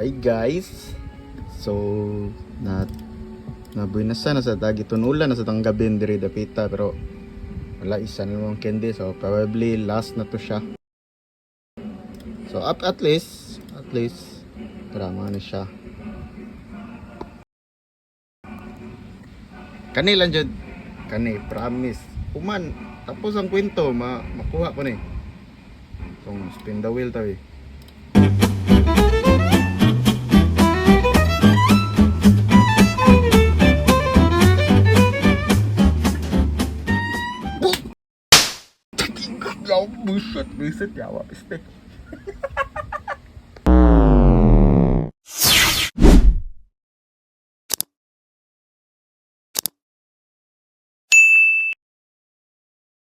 Hi guys. So nabuinasa na sa dagiton ulan na sa tanggabin diri dapita pero wala isa na lang candy, so probably last na to siya. So at least drama na siya. Kani lang jud. Kani promise. Kuman tapos ang kwento makuha ko ni. So spin the wheel tawi. Buset yawa, piste.